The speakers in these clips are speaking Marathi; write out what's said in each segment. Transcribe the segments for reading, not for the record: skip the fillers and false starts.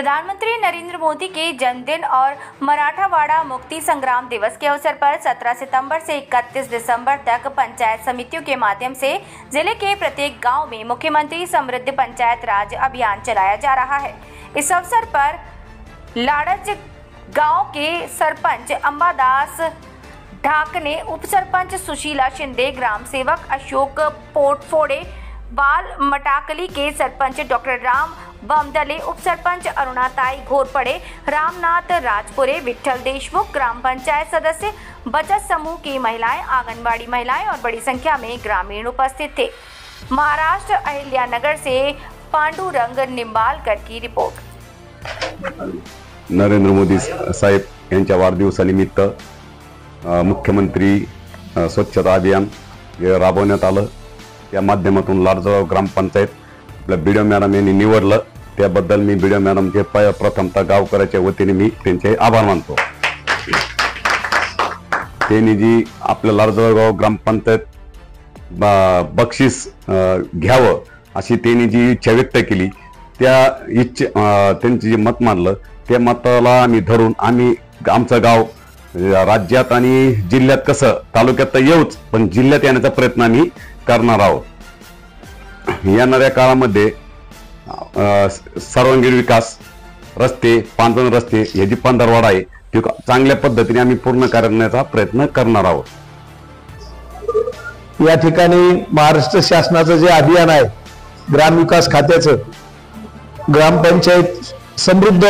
प्रधानमंत्री नरेंद्र मोदी के जन्मदिन और मराठावाड़ा मुक्ति संग्राम दिवस के अवसर पर 17 सितंबर से 31 दिसंबर तक पंचायत समितियों के माध्यम से जिले के प्रत्येक गांव में मुख्यमंत्री समृद्ध पंचायत राज अभियान चलाया जा रहा है। इस अवसर पर लाड़ज गांव के सरपंच अंबादास ढाकने, उप सरपंच सुशीला शिंदे, ग्राम सेवक अशोक पोटफोड़े, बाल मटाकली के सरपंच डॉक्टर राम बमदले, उप सरपंच अरुणाताई घोरपड़े, रामनाथ राजपुरे, विठल देशमुख, ग्राम पंचायत सदस्य, बचत समूह की महिलाएं, आंगनबाड़ी महिलाएं और बड़ी संख्या में ग्रामीण उपस्थित थे। महाराष्ट्र अहिल्यानगर से पांडुरंग निंबालकर की रिपोर्ट। नरेंद्र मोदी साहेब यांच्या वाढदिवसानिमित्त मुख्यमंत्री स्वच्छता अभियान राबवण्यात आलं। या माध्यमातून लाडजगाव ग्रामपंचायत आपल्या बीडीओ मॅडम यांनी निवडलं, त्याबद्दल मी बीडीओ मॅडमचे प्रथमतः गावकऱ्याच्या वतीने मी त्यांचे आभार मानतो। त्यांनी जी आपल्या लाडजगाव ग्रामपंचायत बक्षीस घ्यावं अशी त्यांनी जी इच्छा व्यक्त केली, त्या त्यांचे जे मत मानलं, त्या मताला आम्ही धरून आम्ही आमचं गाव राज्यात आणि जिल्ह्यात कसं तालुक्यात तर येऊच पण जिल्ह्यात येण्याचा प्रयत्न आम्ही करणार आहोत। येणाऱ्या काळामध्ये सर्वांगीण विकास, रस्ते, पांढरण रस्ते, हे जी पंधरवाडा आहे ती चांगल्या पद्धतीने आम्ही पूर्ण करण्याचा प्रयत्न करणार आहोत। या ठिकाणी महाराष्ट्र शासनाचं जे अभियान आहे ग्रामविकास खात्याचं, ग्रामपंचायत समृद्ध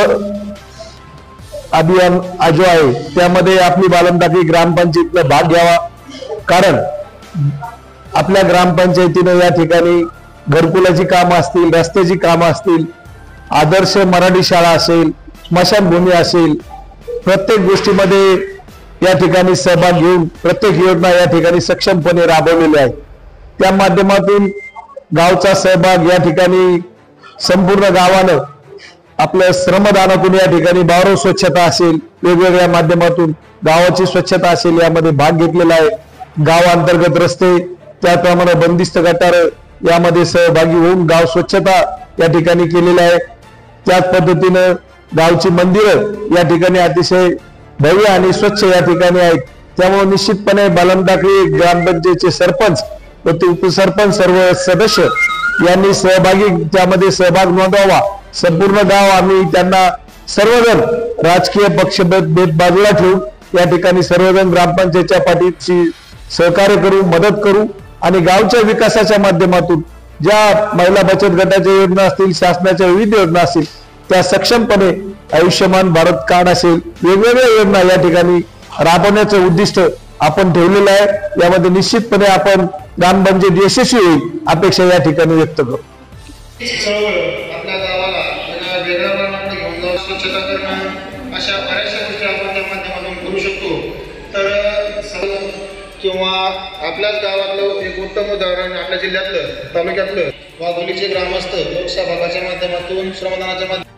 अभियान जो आहे त्यामध्ये आपली बालमटाकळी ग्रामपंचायतीने भाग घ्यावा। कारण आपल्या ग्रामपंचायतीने या ठिकाणी घरकुलाची कामं असतील, रस्त्याची कामं असतील, आदर्श मराठी शाळा असेल, स्मशानभूमी असेल, प्रत्येक गोष्टीमध्ये या ठिकाणी सहभाग घेऊन प्रत्येक योजना या ठिकाणी सक्षमपणे राबवलेल्या आहेत। त्या माध्यमातून गावचा सहभाग या ठिकाणी संपूर्ण गावानं आपल्या श्रमदानातून या ठिकाणी बारो स्वच्छता असेल, वेगवेगळ्या माध्यमातून गावाची स्वच्छता असेल, यामध्ये भाग घेतलेला आहे। गाव अंतर्गत रस्ते, त्याप्रमाणे बंदिस्त गटार यामध्ये सहभागी होऊन गाव स्वच्छता या ठिकाणी केलेली आहे। त्याच पद्धतीनं गावची मंदिरं या ठिकाणी अतिशय भव्य आणि स्वच्छ या ठिकाणी आहेत। त्यामुळे निश्चितपणे बालमटाकळी ग्रामपंचायतचे सरपंच व उपसरपंच सर्व सदस्य यांनी त्यामध्ये सहभाग नोंदवावा। संपूर्ण गाव आम्ही त्यांना सर्वजण राजकीय पक्षभेद बाजूला ठेवून या ठिकाणी सर्वजण ग्रामपंचायतच्या पाठीशी सहकार्य करू, मदत करू आणि गावच्या विकासाच्या माध्यमातून ज्या महिला बचत गटाच्या योजना असतील, शासनाच्या विविध योजना असतील, त्या सक्षमपणे आयुष्यमान भारत कार्ड असेल, वेगवेगळ्या योजना या ठिकाणी राबवण्याचं उद्दिष्ट आपण ठेवलेलं आहे। यामध्ये निश्चितपणे आपण ग्रामपंचायत यशस्वी होईल अपेक्षा या ठिकाणी व्यक्त करू। आपल्या गावाला वेगळ्या प्रमाणात घेऊन जाऊन स्वच्छता करणं अशा बऱ्याचशा गोष्टी आपण त्या माध्यमातून करू शकतो। तर किंवा आपल्याच गावातलं एक उत्तम उदाहरण आपल्या जिल्ह्यातलं तालुक्यातलं वाघोलीचे ग्रामस्थ लोकसहभागाच्या माध्यमातून श्रमदानाच्या